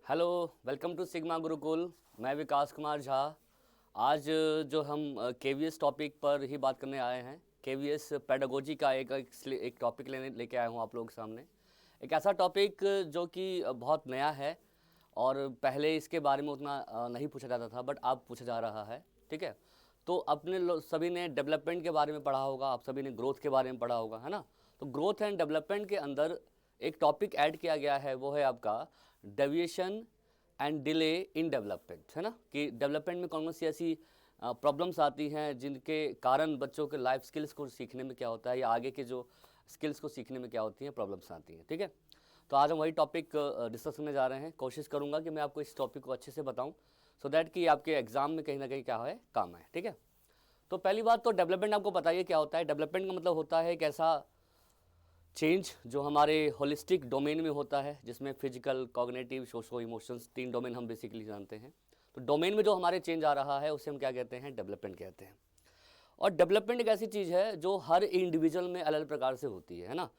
Hello, welcome to Sigma Gurukul. मैं विकास कुमार झा। आज जो हम केवीएस टॉपिक पर ही बात करने आए हैं। केवीएस पेडागोजी का एक टॉपिक लेके आया हूँ आप लोगों के सामने। एक ऐसा टॉपिक जो कि बहुत नया है और पहले इसके बारे में उतना नहीं पूछा जाता था, बट अब पूछा जा रहा है। ठीक है, तो अपने सभी ने डेवलपमेंट के बारे में पढ़ा होगा, आप सभी ने ग्रोथ के बारे में पढ़ा होगा, है ना। तो ग्रोथ एंड डेवलपमेंट के अंदर एक टॉपिक ऐड किया गया है, वो है आपका deviation and delay in development, है ना। कि डेवलपमेंट में कौन कौन सी ऐसी प्रॉब्लम्स आती हैं जिनके कारण बच्चों के लाइफ स्किल्स को सीखने में क्या होता है, या आगे के जो स्किल्स को सीखने में क्या होती हैं प्रॉब्लम्स आती हैं। ठीक है, तो आज हम वही टॉपिक डिस्कस करने जा रहे हैं। कोशिश करूंगा कि मैं आपको इस टॉपिक को अच्छे से बताऊं, सो दैट कि आपके एग्जाम में कहीं ना कहीं क्या है, काम है। ठीक है, तो पहली बात तो डेवलपमेंट आपको बताइए क्या होता है। डेवलपमेंट का मतलब होता है एक ऐसा चेंज जो हमारे होलिस्टिक डोमेन में होता है, जिसमें physical, cognitive, socio emotions, 3 domain हम बेसिकली जानते हैं। तो डोमेन में जो हमारे चेंज आ रहा है उसे हम क्या कहते हैं, डेवलपमेंट कहते हैं। और डेवलपमेंट एक ऐसी चीज़ है जो हर इंडिविजुअल में अलग अलग प्रकार से होती है ना।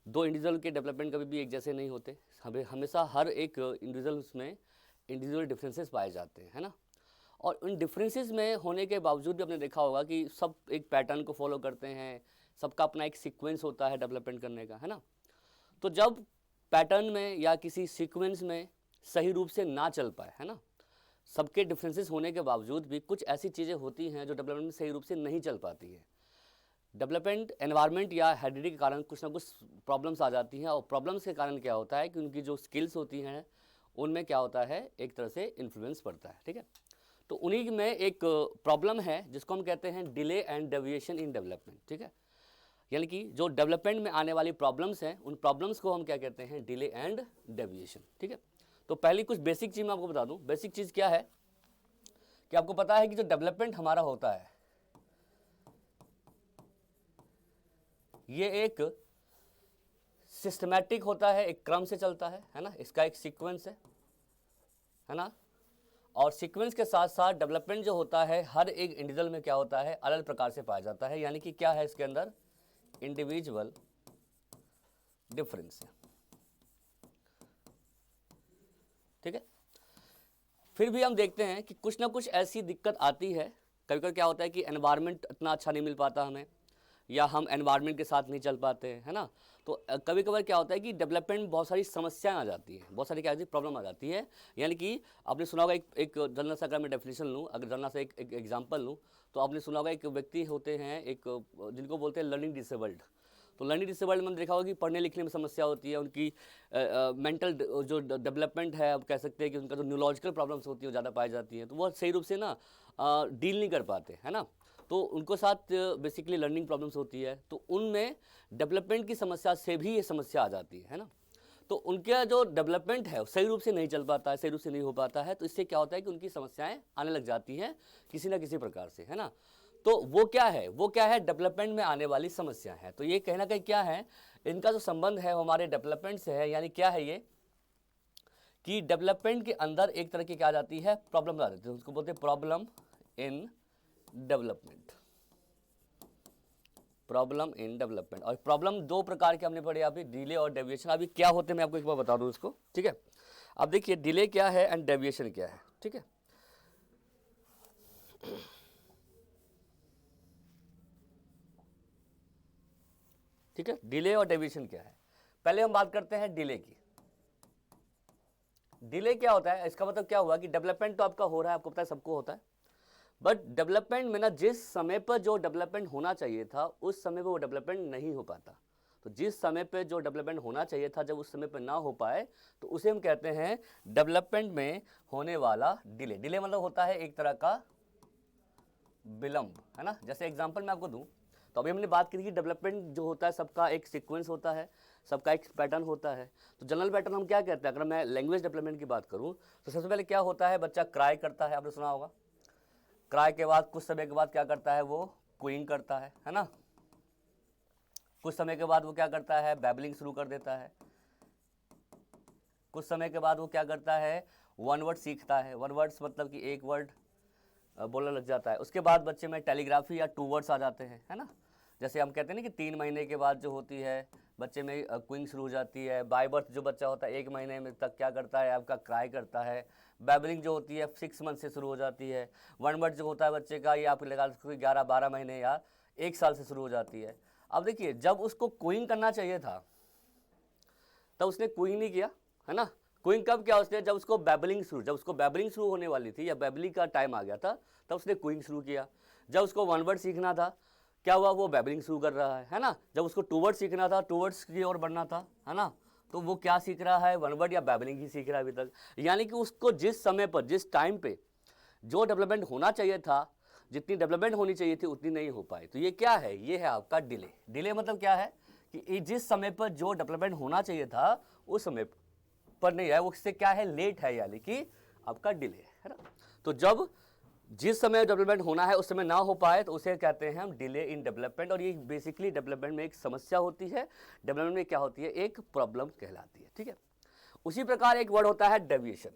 दो इंडिविजुअल के डेवलपमेंट कभी भी एक जैसे नहीं होते, हमेशा हर एक इंडिविजुअल्स में इंडिविजुअल डिफरेंसेस पाए जाते हैं, है ना। और उन डिफरेंसेस में होने के बावजूद भी आपने देखा होगा कि सब एक पैटर्न को फॉलो करते हैं, सबका अपना एक सीक्वेंस होता है डेवलपमेंट करने का, है ना। तो जब पैटर्न में या किसी सीक्वेंस में सही रूप से ना चल पाए, है ना, सबके डिफरेंसेस होने के बावजूद भी कुछ ऐसी चीज़ें होती हैं जो डेवलपमेंट में सही रूप से नहीं चल पाती है। डेवलपमेंट एनवायरनमेंट या हेरिडिटी के कारण कुछ ना कुछ प्रॉब्लम्स आ जाती हैं, और प्रॉब्लम्स के कारण क्या होता है कि उनकी जो स्किल्स होती हैं उनमें क्या होता है, एक तरह से इन्फ्लुएंस पड़ता है। ठीक है, तो उन्हीं में एक प्रॉब्लम है जिसको हम कहते हैं delay and deviation in development. ठीक है, यानी कि जो डेवलपमेंट में आने वाली प्रॉब्लम्स हैं उन प्रॉब्लम्स को हम क्या कहते हैं, डिले एंड डेविएशन। ठीक है, तो पहली कुछ बेसिक चीज़ मैं आपको बता दूं। बेसिक चीज़ क्या है कि आपको पता है कि जो डेवलपमेंट हमारा होता है ये एक सिस्टमैटिक होता है, एक क्रम से चलता है ना। इसका एक सीक्वेंस है ना। और सीक्वेंस के साथ साथ डेवलपमेंट जो होता है हर एक इंडिविजुअल में क्या होता है, अलग प्रकार से पाया जाता है। यानी कि क्या है इसके अंदर, इंडिविजुअल डिफरेंस है। ठीक है, फिर भी हम देखते हैं कि कुछ ना कुछ ऐसी दिक्कत आती है। कभी कभी क्या होता है कि एनवायरनमेंट इतना अच्छा नहीं मिल पाता हमें, या हम एनवायरनमेंट के साथ नहीं चल पाते हैं, है ना। तो कभी कभार क्या होता है कि डेवलपमेंट में बहुत सारी समस्याएं आ जाती हैं, बहुत सारी क्या प्रॉब्लम आ जाती है। यानी कि आपने सुना होगा एक जनरल सा, अगर मैं डेफिनेशन लूँ, अगर जनरल से एक एग्जाम्पल लूँ, तो आपने सुना होगा एक व्यक्ति होते हैं, एक जिनको बोलते हैं लर्निंग डिसेबल्ड। तो लर्निंग डिसेबल्ड में देखा होगा कि पढ़ने लिखने में समस्या होती है, उनकी मेंटल जो डेवलपमेंट है, आप कह सकते हैं कि उनका जो न्यूरोलॉजिकल प्रॉब्लम्स होती है वो ज़्यादा पाई जाती हैं, तो वो सही रूप से ना डील नहीं कर पाते, है ना। तो उनको साथ बेसिकली लर्निंग प्रॉब्लम्स होती है, तो उनमें डेवलपमेंट की समस्या से भी ये समस्या आ जाती है ना। तो उनका जो डेवलपमेंट है सही रूप से नहीं चल पाता है, सही रूप से नहीं हो पाता है, तो इससे क्या होता है कि उनकी समस्याएं आने लग जाती हैं किसी ना किसी प्रकार से, है ना। तो वो क्या है, वो क्या है, डेवलपमेंट में आने वाली समस्या है। तो ये कहीं ना कहीं क्या है, इनका जो संबंध है हमारे डेवलपमेंट से है। यानी क्या है ये, कि डेवलपमेंट के अंदर एक तरह की क्या आ जाती है, प्रॉब्लम आ जाती है, उसको बोलते हैं problem in development. Problem in development, और प्रॉब्लम दो प्रकार के हमने पढ़े अभी, डिले और डेविएशन। अभी क्या होते हैं मैं आपको एक बार बता दूं इसको। ठीक है, अब देखिए डिले क्या है एंड डेविएशन क्या है। ठीक है, ठीक है, डिले और डेविएशन क्या है। पहले हम बात करते हैं डिले की। डिले क्या होता है, इसका मतलब क्या हुआ कि डेवलपमेंट तो आपका हो रहा है, आपको पता है सबको होता है, बट डेवलपमेंट में ना जिस समय पर जो डेवलपमेंट होना चाहिए था उस समय पर वो डेवलपमेंट नहीं हो पाता। तो जिस समय पे जो डेवलपमेंट होना चाहिए था जब उस समय पर ना हो पाए, तो उसे हम कहते हैं डेवलपमेंट में होने वाला डिले। डिले मतलब होता है एक तरह का विलंब, है ना। जैसे एग्जांपल मैं आपको दूं, तो अभी हमने बात की कि डेवलपमेंट जो होता है सबका एक सीक्वेंस होता है, सबका एक पैटर्न होता है। तो जनरल पैटर्न हम क्या कहते हैं, अगर मैं लैंग्वेज डेवलपमेंट की बात करूं, तो सबसे पहले क्या होता है, बच्चा क्राई करता है, आपने सुना होगा। क्राई के बाद कुछ समय के बाद क्या करता है, वो क्वीइंग करता है ना। कुछ समय के बाद वो क्या करता है, बैबलिंग शुरू कर देता है। कुछ समय के बाद वो क्या करता है, वन वर्ड सीखता है। वन वर्ड्स मतलब कि एक वर्ड बोलने लग जाता है। उसके बाद बच्चे में टेलीग्राफी या टू वर्ड्स आ जाते हैं, है ना। जैसे हम कहते हैं ना कि 3 महीने के बाद जो होती है बच्चे में क्विंग शुरू हो जाती है। बाय बर्थ जो बच्चा होता है 1 महीने में तक क्या करता है आपका, क्राई करता है। बैबलिंग जो होती है 6 मंथ से शुरू हो जाती है। 1 वर्ड जो होता है बच्चे का, ये आप लगा 11-12 महीने या 1 साल से शुरू हो जाती है। अब देखिए, जब उसको क्विंग करना चाहिए था तब उसने क्विंग नहीं किया, है ना। क्विंग कब किया उसने, जब उसको बैबलिंग शुरू होने वाली थी या बैबलिंग का टाइम आ गया था, तब उसने क्विंग शुरू किया। जब उसको 1 वर्ड सीखना था, क्या हुआ, वो बैबलिंग शुरू कर रहा है ना। जब उसको 2 वर्ड सीखना था, 2 वर्ड्स की ओर बढ़ना था, है ना, तो वो क्या सीख रहा है, 1 वर्ड या बैबलिंग ही सीख रहा है अभी तक। यानी कि उसको जिस समय पर, जिस टाइम पे जो डेवलपमेंट होना चाहिए था, जितनी डेवलपमेंट होनी चाहिए थी उतनी नहीं हो पाई। तो ये क्या है, ये है आपका डिले। डिले मतलब क्या है कि जिस समय पर जो डेवलपमेंट होना चाहिए था उस समय पर नहीं है, वो उससे क्या है, लेट है, यानी कि आपका डिले है ना। तो जब जिस समय डेवलपमेंट होना है उस समय ना हो पाए तो उसे कहते हैं हम डिले इन डेवलपमेंट। और ये बेसिकली डेवलपमेंट में एक समस्या होती है, डेवलपमेंट में क्या होती है, एक प्रॉब्लम कहलाती है, ठीक है। उसी प्रकार एक वर्ड होता है डेविएशन।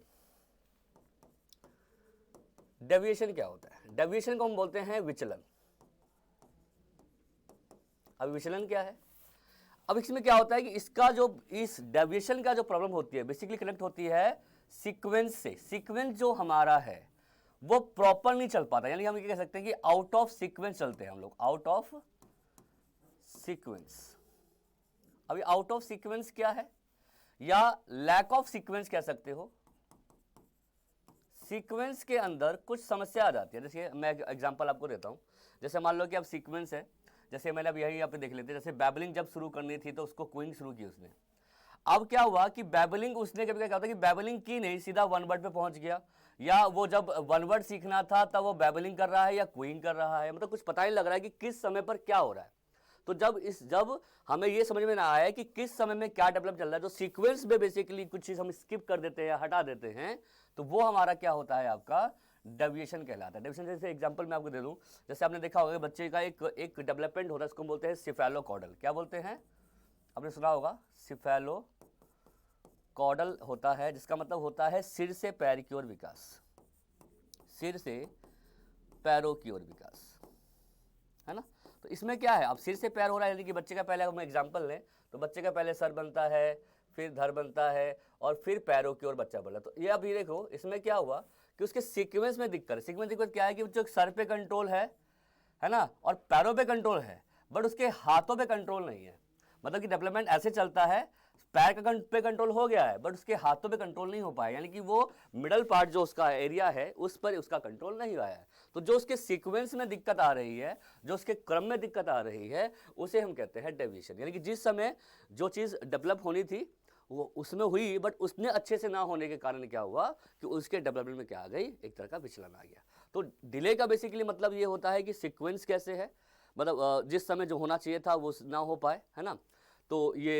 डेविएशन क्या होता है, डेविएशन को हम बोलते हैं विचलन। अब विचलन क्या है, अब इसमें क्या होता है कि इसका जो, इस डेविएशन का जो प्रॉब्लम होती है बेसिकली कनेक्ट होती है सीक्वेंस से। सीक्वेंस जो हमारा है वो प्रॉपर नहीं चल पाता, यानी हम ये कह सकते हैं कि आउट ऑफ सीक्वेंस चलते हैं हम लोग, आउट ऑफ सीक्वेंस। अभी आउट ऑफ सीक्वेंस क्या है, या लैक ऑफ सीक्वेंस कह सकते हो। सीक्वेंस के अंदर कुछ समस्या आ जाती है। जैसे मैं एग्जांपल आपको देता हूं, जैसे मान लो कि अब सीक्वेंस है, जैसे मैंने अब यही यहाँ पे देख लेते हैं, जैसे बैबलिंग जब शुरू करनी थी तो उसको क्विंग शुरू की उसने। अब क्या हुआ कि बैबलिंग उसने कभी क्या होता है कि बैबलिंग की नहीं, सीधा 1 वर्ड पे पहुंच गया, या वो जब 1 वर्ड सीखना था तब वो बैबलिंग कर रहा है या क्विंग कर रहा है, मतलब कुछ पता नहीं लग रहा है कि किस समय पर क्या हो रहा है। तो जब हमें ये समझ में ना आया कि किस समय में क्या डेवलप चल रहा है, तो सीक्वेंस में बेसिकली कुछ चीज हम स्किप कर देते हैं, हटा देते हैं, तो वो हमारा क्या होता है, आपका डेविएशन कहलाता है। डेविएशन जैसे एग्जांपल मैं आपको दे दूं, जैसे आपने देखा होगा बच्चे का एक डेवलपमेंट होता है, उसको बोलते हैं सिफेलोकॉर्डल। क्या बोलते हैं, आपने सुना होगा, सिफेलोकॉर्डल होता है, जिसका मतलब होता है सिर से पैर की ओर विकास, सिर से पैरों की ओर विकास, है ना। तो इसमें क्या है, अब सिर से पैर हो रहा है, यानी कि बच्चे का पहले हम एग्जांपल लें तो बच्चे का पहले सर बनता है, फिर धड़ बनता है, और फिर पैरों की ओर बच्चा बढ़ा। तो ये अभी देखो इसमें क्या हुआ कि उसके सीक्वेंस में दिक्कत है। सीक्वेंस दिक्कत क्या है कि जो सर पे कंट्रोल है ना, और पैरों पे कंट्रोल है, बट उसके हाथों पे कंट्रोल नहीं है। मतलब कि डेवलपमेंट ऐसे चलता है, पैर का पे कंट्रोल हो गया है बट उसके हाथों पे कंट्रोल नहीं हो पाया, यानी कि वो मिडल पार्ट जो उसका एरिया है उस पर उसका कंट्रोल नहीं आया है। तो जो उसके सीक्वेंस में दिक्कत आ रही है, जो उसके क्रम में दिक्कत आ रही है, उसे हम कहते हैं डेविएशन। यानी कि जिस समय जो चीज़ डेवलप होनी थी वो उसमें हुई, बट उसने अच्छे से ना होने के कारण क्या हुआ कि उसके डेवलपमेंट में क्या आ गई, एक तरह का विचलन आ गया। तो डिले का बेसिकली मतलब ये होता है कि सीक्वेंस कैसे है, मतलब जिस समय जो होना चाहिए था वो ना हो पाए, है ना। तो ये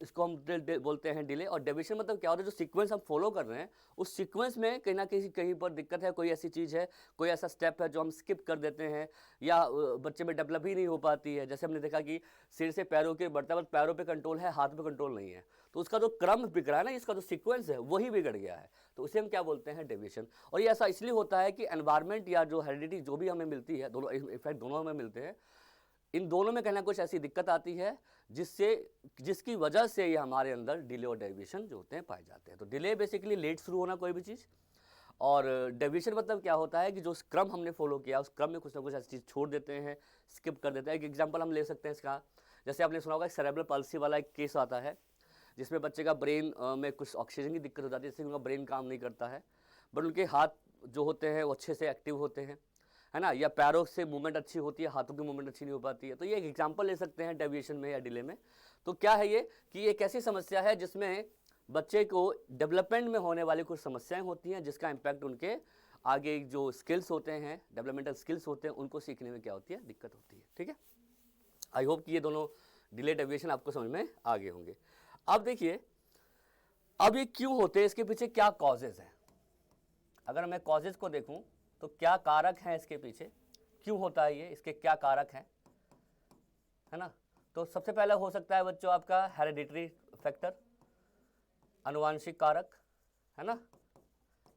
इसको हम बोलते हैं डिले। और डेविएशन मतलब क्या होता है, जो सीक्वेंस हम फॉलो कर रहे हैं उस सीक्वेंस में कहीं ना कहीं पर दिक्कत है, कोई ऐसी चीज़ है, कोई ऐसा स्टेप है जो हम स्किप कर देते हैं, या बच्चे में डेवलप ही नहीं हो पाती है। जैसे हमने देखा कि सिर से पैरों के बढ़ता है, पैरों पे कंट्रोल है, हाथ पे कंट्रोल नहीं है, तो उसका जो क्रम बिगड़ा है ना, इसका जो सीक्वेंस है वही बिगड़ गया है, तो उसे हम क्या बोलते हैं, डेविएशन। और ये ऐसा इसलिए होता है कि एनवायरमेंट या जो हेरिडिटी जो भी हमें मिलती है, दोनों इफेक्ट दोनों हमें मिलते हैं, इन दोनों में कहना कुछ ऐसी दिक्कत आती है जिसकी वजह से ये हमारे अंदर डिले और डेविएशन जो होते हैं पाए जाते हैं। तो डिले बेसिकली लेट शुरू होना कोई भी चीज़, और डेविएशन मतलब क्या होता है कि जो क्रम हमने फॉलो किया उस क्रम में कुछ ना कुछ ऐसी चीज़ छोड़ देते हैं, स्किप कर देते हैं। एक एग्जांपल हम ले सकते हैं इसका, जैसे आपने सुना होगा सेरेब्रल पाल्सी वाला एक केस आता है, जिसमें बच्चे का ब्रेन में कुछ ऑक्सीजन की दिक्कत हो जाती है, जिससे उनका ब्रेन काम नहीं करता है, बट उनके हाथ जो होते हैं वो अच्छे से एक्टिव होते हैं, है ना, या पैरों से मूवमेंट अच्छी होती है, हाथों की मूवमेंट अच्छी नहीं हो पाती है। तो ये एक एग्जांपल ले सकते हैं डेविएशन में या डिले में। तो क्या है ये कि एक ऐसी समस्या है जिसमें बच्चे को डेवलपमेंट में होने वाली कुछ समस्याएं होती हैं, जिसका इम्पैक्ट उनके आगे जो स्किल्स होते हैं, डेवलपमेंटल स्किल्स होते हैं, उनको सीखने में क्या होती है, दिक्कत होती है। ठीक है, आई होप कि ये दोनों डिले डेविएशन आपको समझ में आ गए होंगे। अब देखिए, अब ये क्यों होते हैं, इसके पीछे क्या कॉजेज हैं। अगर मैं कॉजेज को देखूं तो क्या कारक हैं इसके पीछे, क्यों होता है ये, इसके क्या कारक हैं, है ना। तो सबसे पहले हो सकता है बच्चों आपका हेरिडिटरी फैक्टर, अनुवांशिक कारक, है ना,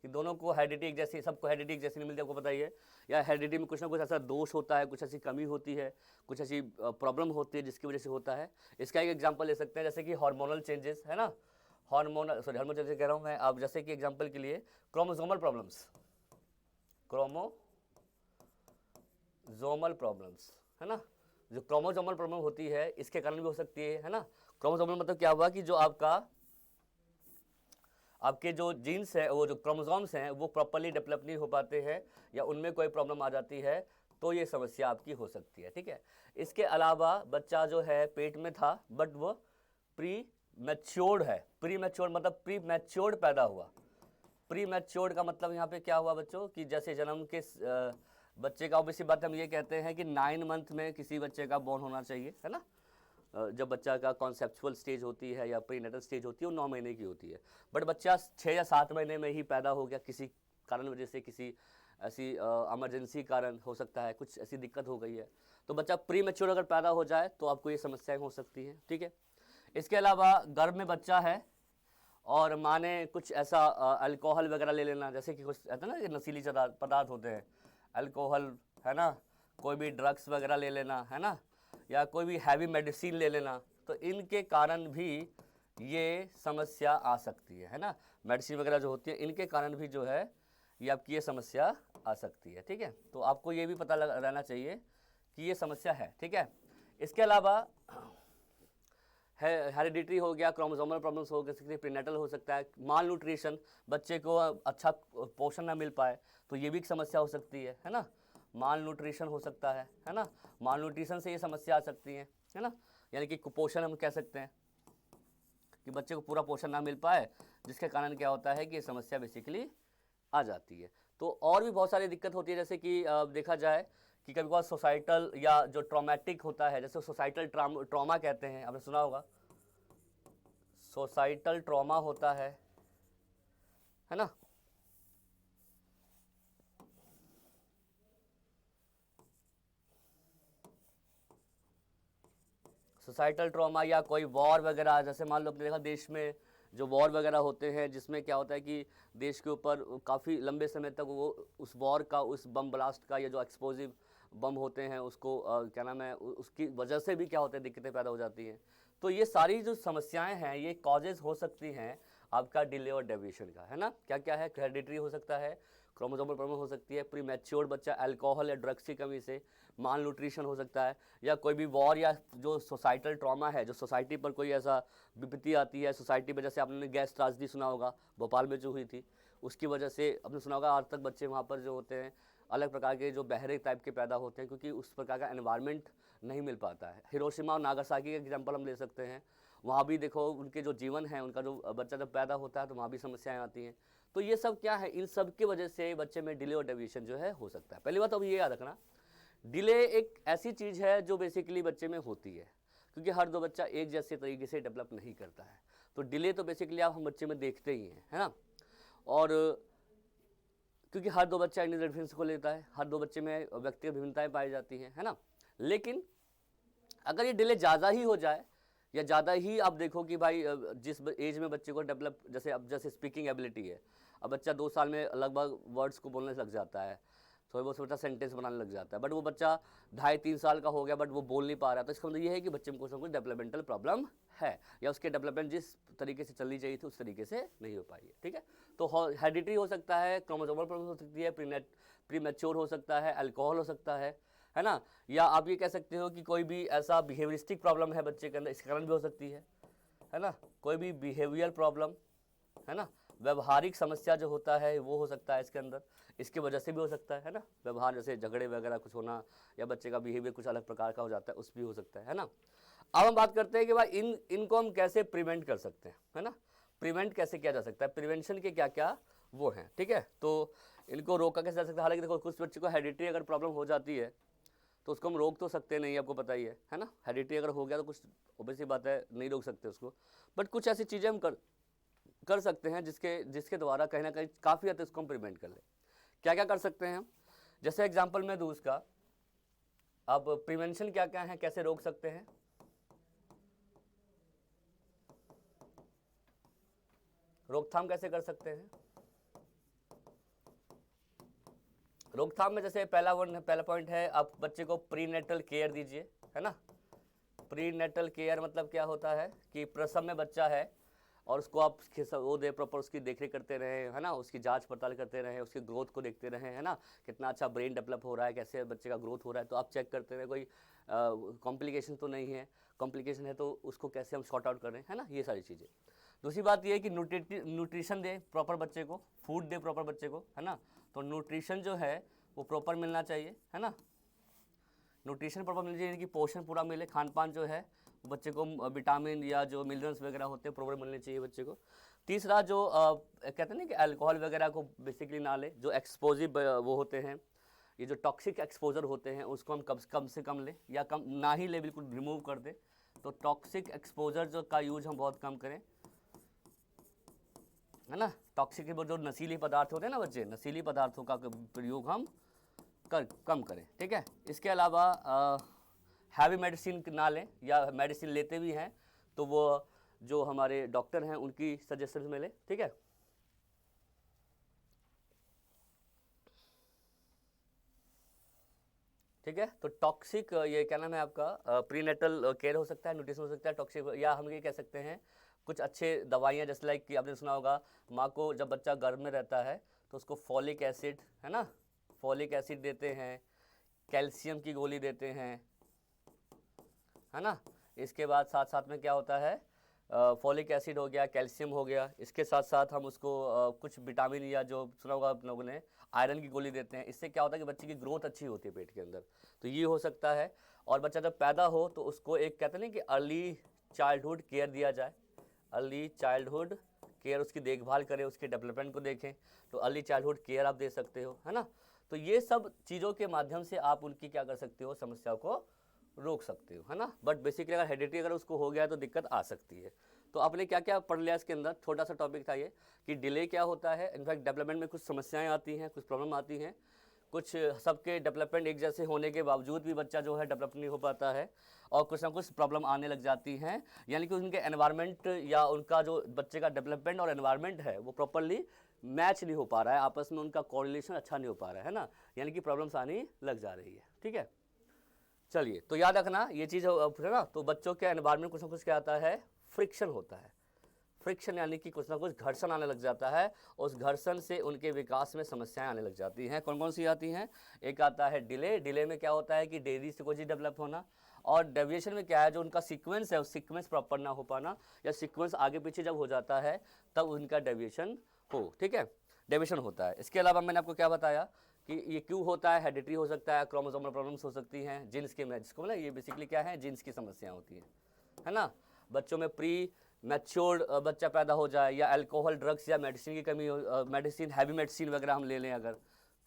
कि दोनों को हेरिडिटी एक जैसी, सबको हेरिडिटी एक जैसी नहीं मिलती, आपको पता ही है, या हेरिडिटी में कुछ ना कुछ ऐसा दोष होता है, कुछ ऐसी कमी होती है, कुछ ऐसी प्रॉब्लम होती है जिसकी वजह से होता है। इसका एक एग्जांपल ले सकते हैं जैसे कि हार्मोनल चेंजेस, है ना, हार्मोनल चेंजेस कह रहा हूँ मैं, आप जैसे कि एग्जांपल के लिए क्रोमोसोमल प्रॉब्लम्स, क्रोमोसोमल प्रॉब्लम्स, है ना, जो क्रोमोसोमल प्रॉब्लम होती है इसके कारण भी हो सकती है ना। क्रोमोसोमल मतलब क्या हुआ कि जो आपके जो जीन्स है, वो जो क्रोमोसोम्स हैं वो प्रॉपर्ली डेवलप नहीं हो पाते हैं, या उनमें कोई प्रॉब्लम आ जाती है, तो ये समस्या आपकी हो सकती है, ठीक है। इसके अलावा बच्चा जो है पेट में था बट वो प्री मैच्योर्ड है, प्री मैच्योर्ड मतलब प्री मैच्योर्ड पैदा हुआ। प्री मैच्योर्ड का मतलब यहाँ पे क्या हुआ बच्चों, कि जैसे जन्म के बच्चे का, ऑब्वियसली बात हम ये कहते हैं कि 9 मंथ में किसी बच्चे का बोर्न होना चाहिए, है ना। जब बच्चा का कॉन्सेप्चुअल स्टेज होती है या प्रीनेटल स्टेज होती है वो 9 महीने की होती है, बट बच्चा 6 या 7 महीने में ही पैदा हो गया, किसी कारण वजह से, किसी ऐसी इमरजेंसी कारण हो सकता है, कुछ ऐसी दिक्कत हो गई है, तो बच्चा प्री मैच्योर अगर पैदा हो जाए तो आपको ये समस्याएं हो सकती हैं, ठीक है। इसके अलावा गर्भ में बच्चा है और माँ ने कुछ ऐसा अल्कोहल वगैरह ले लेना, जैसे कि कुछ ऐसा ना कि नशीली पदार्थ होते हैं, अल्कोहल, है ना, कोई भी ड्रग्स वगैरह ले लेना, है ना, या कोई भी हैवी मेडिसिन ले लेना, तो इनके कारण भी ये समस्या आ सकती है ना। मेडिसिन वगैरह जो होती है इनके कारण भी जो है ये आपकी ये समस्या आ सकती है, ठीक है। तो आपको ये भी पता रहना चाहिए कि ये समस्या है, ठीक है। इसके अलावा हेरिडिटरी हो गया, क्रोमोसोमल प्रॉब्लम्स हो सकती है, प्रीनेटल हो सकता है, माल न्यूट्रिशन, बच्चे को अच्छा पोषण ना मिल पाए तो ये भी एक समस्या हो सकती है ना। माल न्यूट्रिशन हो सकता है ना, माल न्यूट्रिशन से ये समस्या आ सकती है ना, यानी कि कुपोषण हम कह सकते हैं कि बच्चे को पूरा पोषण ना मिल पाए, जिसके कारण क्या होता है कि ये समस्या बेसिकली आ जाती है। तो और भी बहुत सारी दिक्कत होती है, जैसे कि देखा जाए कि कभी कभार सोसाइटल या जो ट्रॉमेटिक होता है, जैसे सोसाइटल ट्रॉमा कहते हैं, आपने सुना होगा, सोसाइटल ट्रॉमा होता है ना। सोसाइटल ट्रॉमा या कोई वॉर वगैरह, जैसे मान लो अपने देखा देश में जो वॉर वगैरह होते हैं, जिसमें क्या होता है कि देश के ऊपर काफ़ी लंबे समय तक वो उस वॉर का, उस बम ब्लास्ट का, या जो एक्सप्लोजिव बम होते हैं उसको क्या नाम है, उसकी वजह से भी क्या होता है, दिक्कतें पैदा हो जाती हैं। तो ये सारी जो समस्याएं हैं ये कॉजेज हो सकती हैं आपका डिले और डेविएशन का, है ना। क्या क्या है, हेरिडिटरी हो सकता है, क्रोमोसोमल प्रॉब्लम हो सकती है, प्री मैच्योर्ड बच्चा अल्कोहल या ड्रग्स की कमी से, माल न्यूट्रिशन हो सकता है, या कोई भी वॉर, या जो सोसाइटल ट्रॉमा है, जो सोसाइटी पर कोई ऐसा विपत्ति आती है सोसाइटी में, जैसे आपने गैस त्रासदी सुना होगा भोपाल में जो हुई थी, उसकी वजह से आपने सुना होगा आज तक बच्चे वहाँ पर जो होते हैं अलग प्रकार के जो बहरे टाइप के पैदा होते हैं, क्योंकि उस प्रकार का एनवायरनमेंट नहीं मिल पाता है। हिरोशिमा और नागासाकी का एग्जाम्पल हम ले सकते हैं, वहाँ भी देखो उनके जो जीवन है, उनका जो बच्चा जब पैदा होता है तो वहाँ भी समस्याएं आती हैं। तो ये सब क्या है, इन सब की वजह से बच्चे में डिले और डेविएशन जो है हो सकता है। पहली बात अब ये याद रखना, डिले एक ऐसी चीज़ है जो बेसिकली बच्चे में होती है, क्योंकि हर दो बच्चा एक जैसे तरीके से डेवलप नहीं करता है, तो डिले तो बेसिकली आप हम बच्चे में देखते ही हैं, है ना। और क्योंकि हर दो बच्चा इंडिविजुअल डिफरेंस को लेता है, हर दो बच्चे में व्यक्तिगत भिन्नताएं पाई जाती हैं, है ना। लेकिन अगर ये डिले ज़्यादा ही हो जाए, या ज़्यादा ही आप देखो कि भाई जिस एज में बच्चे को डेवलप, जैसे अब जैसे स्पीकिंग एबिलिटी है, अब बच्चा 2 साल में लगभग वर्ड्स को बोलने लग जाता है, थोड़ा बहुत छोटा सेंटेंस बनाने लग जाता है, बट वो बच्चा 2.5-3 साल का हो गया बट वो बोल नहीं पा रहा, तो इसका मतलब ये है कि बच्चे में कुछ ना कुछ डेवलपमेंटल प्रॉब्लम है, या उसके डेवलपमेंट जिस तरीके से चलनी चाहिए थी उस तरीके से नहीं हो पाई है, ठीक है। तो हेरिडिटरी हो सकता है, क्रोमोसोमल प्रॉब्लम हो सकती है, प्री मैच्योर हो सकता है, अल्कोहल हो सकता है ना, या आप ये कह सकते हो कि कोई भी ऐसा बिहेवियरिस्टिक प्रॉब्लम है बच्चे के अंदर, इसके कारण भी हो सकती है ना, कोई भी बिहेवियर प्रॉब्लम, है ना, व्यवहारिक समस्या जो होता है वो हो सकता है इसके अंदर, इसकी वजह से भी हो सकता है ना, व्यवहार जैसे झगड़े वगैरह कुछ होना, या बच्चे का बिहेवियर कुछ अलग प्रकार का हो जाता है, उस भी हो सकता है ना। अब हम बात करते हैं कि भाई इनको हम कैसे प्रिवेंट कर सकते हैं, है ना, प्रिवेंट कैसे किया जा सकता है, प्रिवेंशन के क्या क्या वो हैं, ठीक है। तो इनको रोका कैसे जा सकता है, हालांकि देखो कुछ बच्चे को हेरिडिटरी अगर प्रॉब्लम हो जाती है तो उसको हम रोक तो सकते नहीं, आपको पता ही है ना। हेरिडिटरी अगर हो गया तो कुछ ऑब्वियसली बात है नहीं रोक सकते उसको, बट कुछ ऐसी चीज़ें हम कर सकते हैं जिसके द्वारा कहीं ना कहीं काफ़ी हद तक इसको हम प्रिवेंट कर ले। क्या क्या कर सकते हैं हम, जैसे एग्जांपल मैं दूँ उसका, अब प्रिवेंशन क्या क्या है, कैसे रोक सकते हैं, रोकथाम कैसे कर सकते हैं, रोकथाम में जैसे पहला पॉइंट है, आप बच्चे को प्रीनेटल केयर दीजिए, है ना। प्रीनेटल केयर मतलब क्या होता है कि प्रसव में बच्चा है और उसको आप वो दे प्रॉपर उसकी देखरेख करते रहें, है ना, उसकी जांच पड़ताल करते रहें, उसकी ग्रोथ को देखते रहें, है ना, कितना अच्छा ब्रेन डेवलप हो रहा है, कैसे बच्चे का ग्रोथ हो रहा है, तो आप चेक करते रहें कोई कॉम्प्लिकेशन तो नहीं है, कॉम्प्लिकेशन है तो उसको कैसे हम सॉर्ट आउट करें, है ना, ये सारी चीज़ें। दूसरी बात ये है कि न्यूट्रिशन दे प्रॉपर बच्चे को, फूड दे प्रॉपर बच्चे को, है ना। तो न्यूट्रिशन जो है वो प्रॉपर मिलना चाहिए, है ना। न्यूट्रिशन प्रॉपर मिलना चाहिए कि पोषण पूरा मिले, खान पान जो है बच्चे को विटामिन या जो मिनरल्स वगैरह होते हैं प्रॉपर मिलने चाहिए बच्चे को। तीसरा जो कहते हैं ना कि अल्कोहल वगैरह को बेसिकली ना ले, जो एक्सपोजिव वो होते हैं, ये जो टॉक्सिक एक्सपोजर होते हैं उसको हम कम से कम ले या कम ना ही ले, बिल्कुल रिमूव कर दे। तो टॉक्सिक एक्सपोजर जो का यूज हम बहुत कम करें, है ना। टॉक्सिक जो नशीली पदार्थ होते हैं ना बच्चे, नशीली पदार्थों का प्रयोग हम कम करें, ठीक है। इसके अलावा हैवी मेडिसिन ना लें, या मेडिसिन लेते भी हैं तो वो जो हमारे डॉक्टर हैं उनकी सजेशन में लें, ठीक है। ठीक है, तो टॉक्सिक ये क्या नाम है आपका, प्रीनेटल केयर हो सकता है, न्यूट्रिशन हो सकता है, टॉक्सिक, या हम ये कह सकते हैं कुछ अच्छे दवाइयाँ, जैसे लाइक कि आपने सुना होगा माँ को जब बच्चा गर्भ में रहता है तो उसको फॉलिक एसिड, है ना, फॉलिक एसिड देते हैं, कैल्शियम की गोली देते हैं, है ना। इसके बाद साथ साथ में क्या होता है, फॉलिक एसिड हो गया, कैल्शियम हो गया, इसके साथ साथ हम उसको कुछ विटामिन या जो सुना होगा आप लोगों ने आयरन की गोली देते हैं। इससे क्या होता है कि बच्चे की ग्रोथ अच्छी होती है पेट के अंदर, तो ये हो सकता है। और बच्चा जब पैदा हो तो उसको एक कहते हैं ना कि अर्ली चाइल्डहुड केयर दिया जाए, अर्ली चाइल्डहुड केयर, उसकी देखभाल करें, उसके डेवलपमेंट को देखें, तो अर्ली चाइल्डहुड केयर आप दे सकते हो, है ना। तो ये सब चीज़ों के माध्यम से आप उनकी क्या कर सकते हो, समस्या को रोक सकते हो, है ना। बट बेसिकली अगर हेरिडिटी अगर उसको हो गया तो दिक्कत आ सकती है। तो आपने क्या क्या पढ़ लिया इसके अंदर, छोटा सा टॉपिक था ये कि डिले क्या होता है। इनफैक्ट डेवलपमेंट में कुछ समस्याएं आती हैं, कुछ प्रॉब्लम आती हैं, कुछ सबके डेवलपमेंट एक जैसे होने के बावजूद भी बच्चा जो है डेवलप नहीं हो पाता है, और कुछ ना कुछ प्रॉब्लम आने लग जाती हैं, यानी कि उनके एनवायरनमेंट या उनका जो बच्चे का डेवलपमेंट और एनवायरनमेंट है वो प्रॉपरली मैच नहीं हो पा रहा है, आपस में उनका कोरिलेशन अच्छा नहीं हो पा रहा है ना, यानी कि प्रॉब्लम्स आनी लग जा रही है, ठीक है। चलिए, तो याद रखना ये चीज़ है ना। तो बच्चों के एनवायरनमेंट कुछ ना कुछ क्या आता है, फ्रिक्शन होता है, फ्रिक्शन यानी कि कुछ ना कुछ घर्षण आने लग जाता है, उस घर्षण से उनके विकास में समस्याएं आने लग जाती हैं। कौन कौन सी आती हैं, एक आता है डिले, डिले में क्या होता है कि देरी से कोई चीज़ डेवलप होना, और डेविएशन में क्या है, जो उनका सीक्वेंस है उस सीक्वेंस प्रॉपर ना हो पाना, या सीक्वेंस आगे पीछे जब हो जाता है तब उनका डेविएशन हो, ठीक है, डेविएशन होता है। इसके अलावा मैंने आपको क्या बताया कि ये क्यों होता है, हेरिडिटरी हो सकता है, क्रोमोसोमल प्रॉब्लम्स हो सकती हैं, जीन्स के में, जिसको मतलब ये बेसिकली क्या है, जीन्स की समस्या होती है ना। बच्चों में प्री मैच्योर्ड बच्चा पैदा हो जाए, या अल्कोहल, ड्रग्स या मेडिसिन की कमी हो, मेडिसिन हैवी मेडिसिन वगैरह हम ले लें अगर,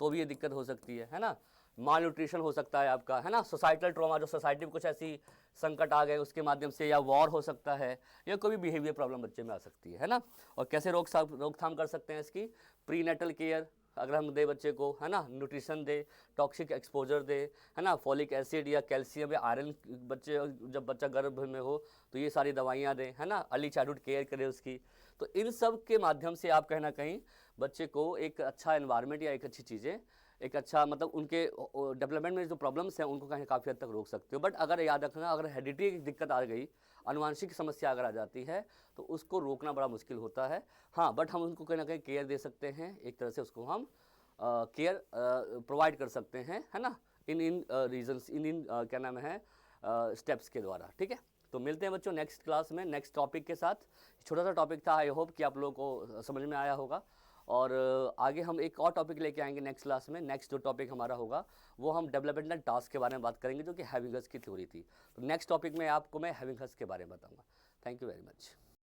तो भी ये दिक्कत हो सकती है ना। माल न्यूट्रिशन हो सकता है आपका, है ना। सोसाइटल ट्रॉमा, जो सोसाइटी में कुछ ऐसी संकट आ गए उसके माध्यम से, या वॉर हो सकता है, या कोई भी बिहेवियर प्रॉब्लम बच्चे में आ सकती है ना। और कैसे रोकथाम कर सकते हैं इसकी, प्रीनेटल केयर अगर हम दे बच्चे को, है ना, न्यूट्रिशन दे, टॉक्सिक एक्सपोजर दे, है ना, फॉलिक एसिड या कैल्शियम या आयरन, बच्चे जब बच्चा गर्भ में हो तो ये सारी दवाइयाँ दें, है ना, अर्ली चाइल्डहुड केयर करें उसकी। तो इन सब के माध्यम से आप कहीं ना कहीं बच्चे को एक अच्छा एनवायरनमेंट या एक अच्छी चीज़ें, एक अच्छा मतलब उनके डेवलपमेंट में जो प्रॉब्लम्स हैं उनको कहीं काफ़ी हद तक रोक सकते हो। बट अगर याद रखना, अगर हेरिडिटी की दिक्कत आ गई, अनुवांशिक समस्या अगर आ जाती है तो उसको रोकना बड़ा मुश्किल होता है। हाँ, बट हम उनको कहीं ना कहीं केयर दे सकते हैं, एक तरह से उसको हम केयर प्रोवाइड कर सकते हैं, है ना, इन रीजन्स, इन क्या नाम है स्टेप्स के द्वारा, ठीक है। तो मिलते हैं बच्चों नेक्स्ट क्लास में नेक्स्ट टॉपिक के साथ। छोटा सा टॉपिक था, आई होप कि आप लोगों को समझ में आया होगा। और आगे हम एक और टॉपिक लेके आएंगे नेक्स्ट क्लास में। नेक्स्ट जो टॉपिक हमारा होगा वो हम डेवलपमेंटल टास्क के बारे में बात करेंगे, जो कि हैविंगर्स की थ्योरी थी। तो नेक्स्ट टॉपिक में आपको मैं हैविंगर्स के बारे में बताऊंगा। Thank you very much.